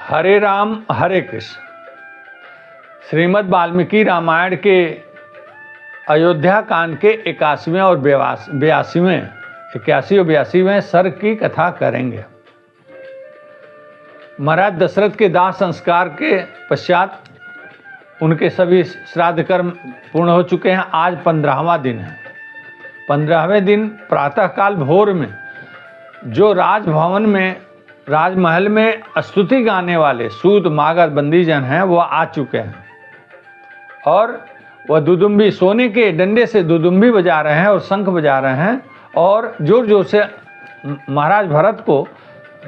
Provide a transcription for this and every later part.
हरे राम हरे कृष्ण। श्रीमद् वाल्मीकि रामायण के अयोध्या कांड के 81वें और 82वें सर्ग की कथा करेंगे। महाराज दशरथ के दाह संस्कार के पश्चात उनके सभी श्राद्ध कर्म पूर्ण हो चुके हैं। आज 15वां दिन है। 15वें दिन प्रातःकाल भोर में जो राजभवन में राजमहल में स्तुति गाने वाले सूत मागर बंदीजन हैं वो आ चुके हैं और वह दुदुम्बी सोने के डंडे से दुदुम्बी बजा रहे हैं और शंख बजा रहे हैं और जोर जोर से महाराज भरत को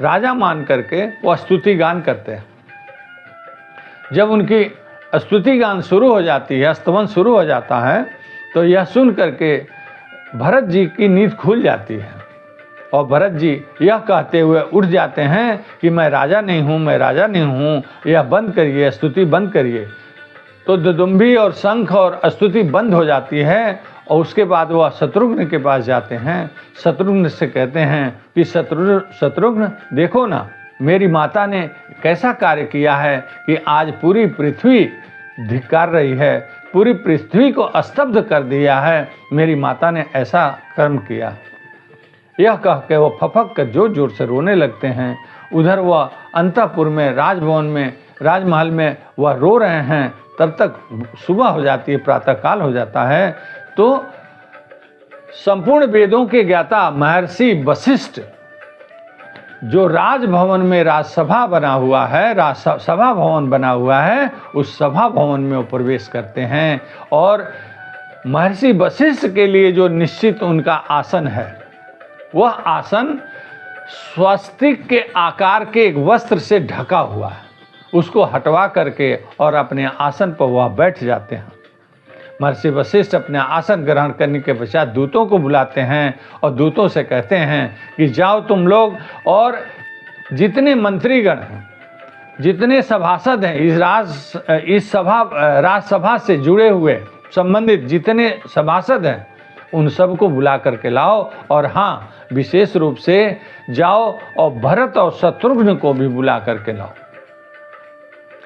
राजा मान करके वह स्तुति गान करते हैं। जब उनकी स्तुति गान शुरू हो जाती है, स्तवन शुरू हो जाता है, तो यह सुन करके भरत जी की नींद खुल जाती है और भरत जी यह कहते हुए उठ जाते हैं कि मैं राजा नहीं हूँ, मैं राजा नहीं हूँ, यह बंद करिए, स्तुति बंद करिए। तो दुदुम्बी और शंख और स्तुति बंद हो जाती है और उसके बाद वह शत्रुघ्न के पास जाते हैं। शत्रुघ्न से कहते हैं कि शत्रुघ्न देखो ना, मेरी माता ने कैसा कार्य किया है कि आज पूरी पृथ्वी धिक्कार रही है, पूरी पृथ्वी को स्तब्ध कर दिया है। मेरी माता ने ऐसा कर्म किया। यह कह के वो फपक कर जोर जोर से रोने लगते हैं। उधर वह अंतःपुर में राजभवन में राजमहल में वह रो रहे हैं। तब तक सुबह हो जाती है, प्रातःकाल हो जाता है। तो संपूर्ण वेदों के ज्ञाता महर्षि वशिष्ठ जो राजभवन में राजसभा बना हुआ है, राजसभा भवन बना हुआ है, उस सभा भवन में वो प्रवेश करते हैं और महर्षि वशिष्ठ के लिए जो निश्चित उनका आसन है, वह आसन स्वस्तिक के आकार के एक वस्त्र से ढका हुआ है। उसको हटवा करके और अपने आसन पर वह बैठ जाते हैं। महर्षि वशिष्ठ अपने आसन ग्रहण करने के पश्चात दूतों को बुलाते हैं और दूतों से कहते हैं कि जाओ तुम लोग और जितने मंत्रीगण हैं, जितने सभासद हैं, इस राजसभा से जुड़े हुए संबंधित जितने सभासद हैं, उन सबको बुला करके लाओ। और हाँ, विशेष रूप से जाओ और भरत और शत्रुघ्न को भी बुला करके लाओ।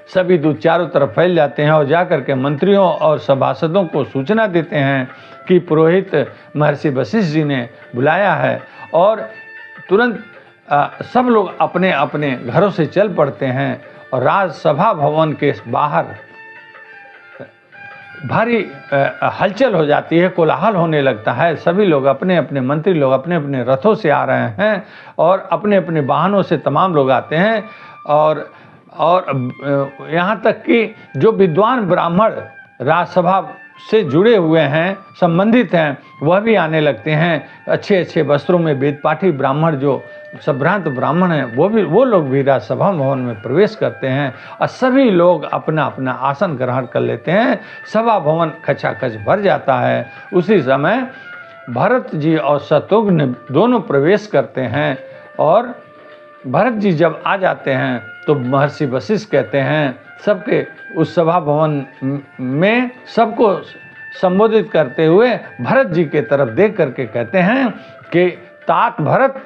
सभी दूत चारों तरफ फैल जाते हैं और जाकर के मंत्रियों और सभासदों को सूचना देते हैं कि पुरोहित महर्षि वशिष्ठ जी ने बुलाया है। और तुरंत सब लोग अपने अपने घरों से चल पड़ते हैं और राजसभा भवन के बाहर भारी हलचल हो जाती है, कोलाहल होने लगता है। सभी लोग अपने अपने मंत्री लोग अपने अपने रथों से आ रहे हैं और अपने अपने वाहनों से तमाम लोग आते हैं और यहाँ तक कि जो विद्वान ब्राह्मण राजसभा से जुड़े हुए हैं, संबंधित हैं, वह भी आने लगते हैं। अच्छे अच्छे वस्त्रों में वेदपाठी ब्राह्मण जो संभ्रांत ब्राह्मण हैं, वो लोग भी राजसभा भवन में प्रवेश करते हैं और सभी लोग अपना अपना आसन ग्रहण कर लेते हैं। सभा भवन खचाखच भर जाता है। उसी समय भरत जी और शत्रुघ्न दोनों प्रवेश करते हैं और भरत जी जब आ जाते हैं तो महर्षि वशिष्ठ कहते हैं, सबके उस सभा भवन में सबको संबोधित करते हुए भरत जी के तरफ देख करके कहते हैं कि तात भरत,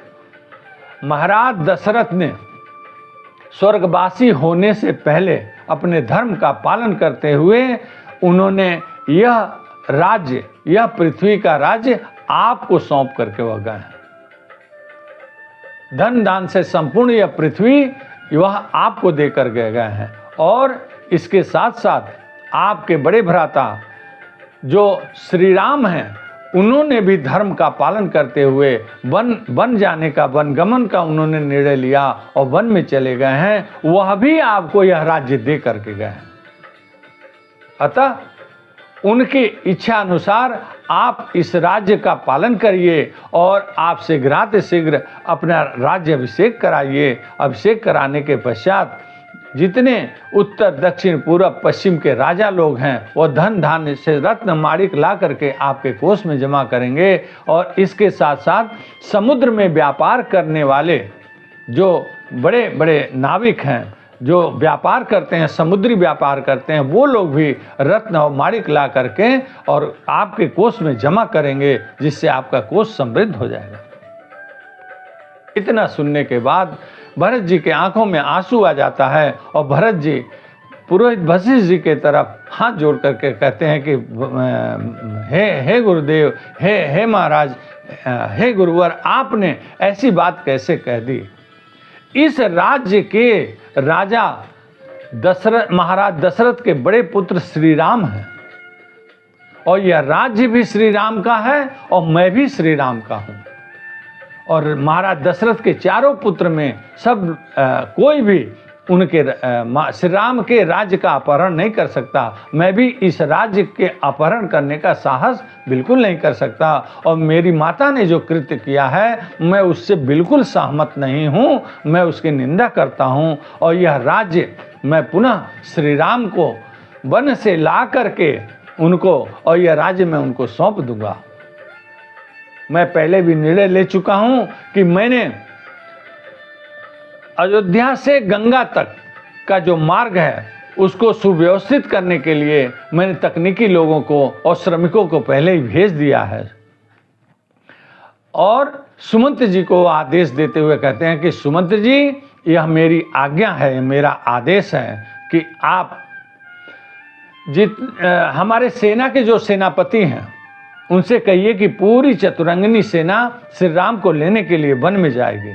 महाराज दशरथ ने स्वर्गवासी होने से पहले अपने धर्म का पालन करते हुए उन्होंने यह राज्य, यह पृथ्वी का राज्य आपको सौंप करके वह गए हैं। धन दान से संपूर्ण यह पृथ्वी वह आपको देकर गए हैं और इसके साथ साथ आपके बड़े भ्राता जो श्री राम हैं, उन्होंने भी धर्म का पालन करते हुए वन जाने का, वनगमन का उन्होंने निर्णय लिया और वन में चले गए हैं। वह भी आपको यह राज्य दे करके गए हैं। अतः उनकी इच्छा अनुसार आप इस राज्य का पालन करिए और आप शीघ्र अपना राज्य अभिषेक कराइए। अभिषेक कराने के पश्चात जितने उत्तर दक्षिण पूर्व पश्चिम के राजा लोग हैं, वो धन धान्य से रत्न माणिक ला करके आपके कोष में जमा करेंगे। और इसके साथ साथ समुद्र में व्यापार करने वाले जो बड़े बड़े नाविक हैं, जो व्यापार करते हैं, समुद्री व्यापार करते हैं, वो लोग भी रत्न और माणिक ला करके और आपके कोष में जमा करेंगे, जिससे आपका कोष समृद्ध हो जाएगा। इतना सुनने के बाद भरत जी के आंखों में आंसू आ जाता है और भरत जी पुरोहित वशिष्ठ जी के तरफ हाथ जोड़ करके कहते हैं कि हे गुरुदेव, हे महाराज, हे गुरुवर, आपने ऐसी बात कैसे कह दी। इस राज्य के राजा दशरथ, महाराज दशरथ के बड़े पुत्र श्री राम हैं और यह राज्य भी श्री राम का है और मैं भी श्री राम का हूँ। और महाराज दशरथ के चारों पुत्र में सब कोई भी उनके श्री राम के राज्य का अपहरण नहीं कर सकता। मैं भी इस राज्य के अपहरण करने का साहस बिल्कुल नहीं कर सकता और मेरी माता ने जो कृत्य किया है मैं उससे बिल्कुल सहमत नहीं हूँ, मैं उसकी निंदा करता हूँ और यह राज्य मैं पुनः श्री राम को वन से ला करके उनको और यह राज्य मैं उनको सौंप दूंगा। मैं पहले भी निर्णय ले चुका हूँ कि मैंने अयोध्या से गंगा तक का जो मार्ग है उसको सुव्यवस्थित करने के लिए मैंने तकनीकी लोगों को और श्रमिकों को पहले ही भेज दिया है। और सुमंत जी को आदेश देते हुए कहते हैं कि सुमंत जी, यह मेरी आज्ञा है, मेरा आदेश है कि आप हमारे सेना के जो सेनापति हैं उनसे कहिए कि पूरी चतुरंगिनी सेना श्री राम को लेने के लिए वन में जाएगी।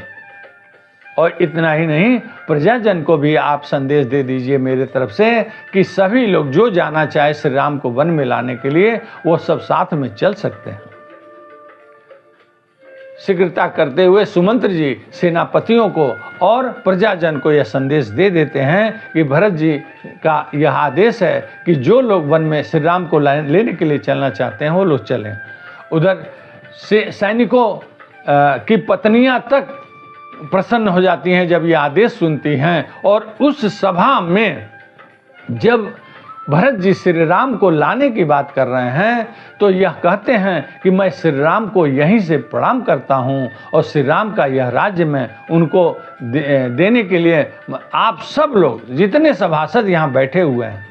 और इतना ही नहीं, प्रजाजन को भी आप संदेश दे दीजिए मेरे तरफ से कि सभी लोग जो जाना चाहे श्री राम को वन में लाने के लिए वो सब साथ में चल सकते हैं। शीघ्रता करते हुए सुमंत्र जी सेनापतियों को और प्रजाजन को यह संदेश दे देते हैं कि भरत जी का यह आदेश है कि जो लोग वन में श्री राम को लेने के लिए चलना चाहते हैं वो लोग चलें। उधर सैनिकों की पत्नियां तक प्रसन्न हो जाती हैं जब ये आदेश सुनती हैं और उस सभा में जब भरत जी श्री राम को लाने की बात कर रहे हैं तो यह कहते हैं कि मैं श्री राम को यहीं से प्रणाम करता हूं और श्री राम का यह राज्य में उनको देने के लिए आप सब लोग जितने सभासद यहाँ बैठे हुए हैं,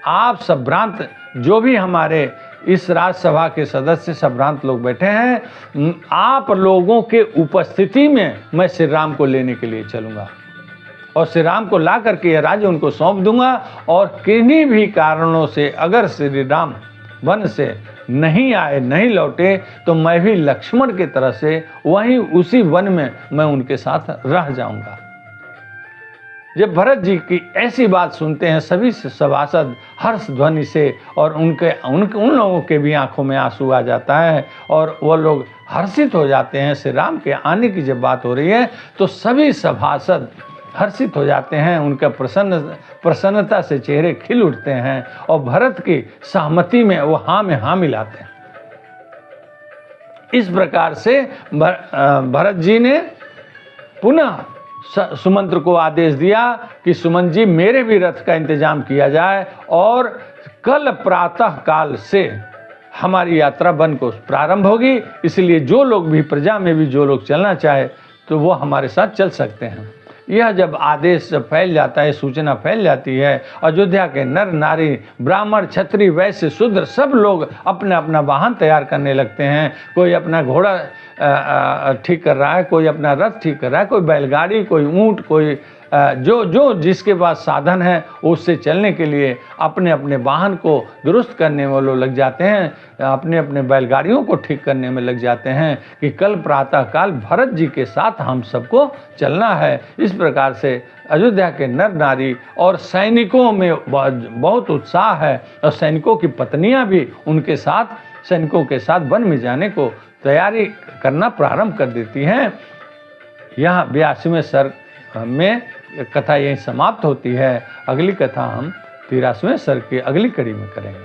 आप संभ्रांत जो भी हमारे इस राज्यसभा के सदस्य संभ्रांत लोग बैठे हैं, आप लोगों के उपस्थिति में मैं श्री राम को लेने के लिए चलूँगा और श्री राम को ला करके यह राज्य उनको सौंप दूंगा। और किन्हीं भी कारणों से अगर श्री राम वन से नहीं आए, नहीं लौटे, तो मैं भी लक्ष्मण की तरह से वहीं उसी वन में मैं उनके साथ रह जाऊंगा। जब भरत जी की ऐसी बात सुनते हैं सभी सभासद हर्ष ध्वनि से और उन लोगों के भी आंखों में आंसू आ जाता है और वो लोग हर्षित हो जाते हैं। श्री राम के आने की जब बात हो रही है तो सभी सभासद हर्षित हो जाते हैं, उनका प्रसन्नता से चेहरे खिल उठते हैं और भरत की सहमति में वो हाँ में हाँ मिलाते हैं। इस प्रकार से भरत जी ने पुनः सुमंत्र को आदेश दिया कि सुमंत जी, मेरे भी रथ का इंतजाम किया जाए और कल प्रातः काल से हमारी यात्रा वन को प्रारंभ होगी, इसलिए जो लोग भी प्रजा में भी जो लोग चलना चाहे तो वो हमारे साथ चल सकते हैं। यह जब आदेश फैल जाता है, सूचना फैल जाती है, अयोध्या के नर नारी, ब्राह्मण, क्षत्रिय, वैश्य, शूद्र सब लोग अपना अपना वाहन तैयार करने लगते हैं। कोई अपना घोड़ा ठीक कर रहा है, कोई अपना रथ ठीक कर रहा है, कोई बैलगाड़ी, कोई ऊंट, कोई जो जिसके पास साधन है उससे चलने के लिए अपने अपने वाहन को दुरुस्त करने में लोग लग जाते हैं, अपने अपने बैलगाड़ियों को ठीक करने में लग जाते हैं कि कल प्रातः काल भरत जी के साथ हम सबको चलना है। इस प्रकार से अयोध्या के नर नारी और सैनिकों में बहुत उत्साह है और सैनिकों की पत्नियां भी उनके साथ सैनिकों के साथ वन में जाने को तैयारी करना प्रारंभ कर देती हैं। यहाँ 82वें सर्ग में कथा यहीं समाप्त होती है। अगली कथा हम 83वें सर्ग की अगली कड़ी में करेंगे।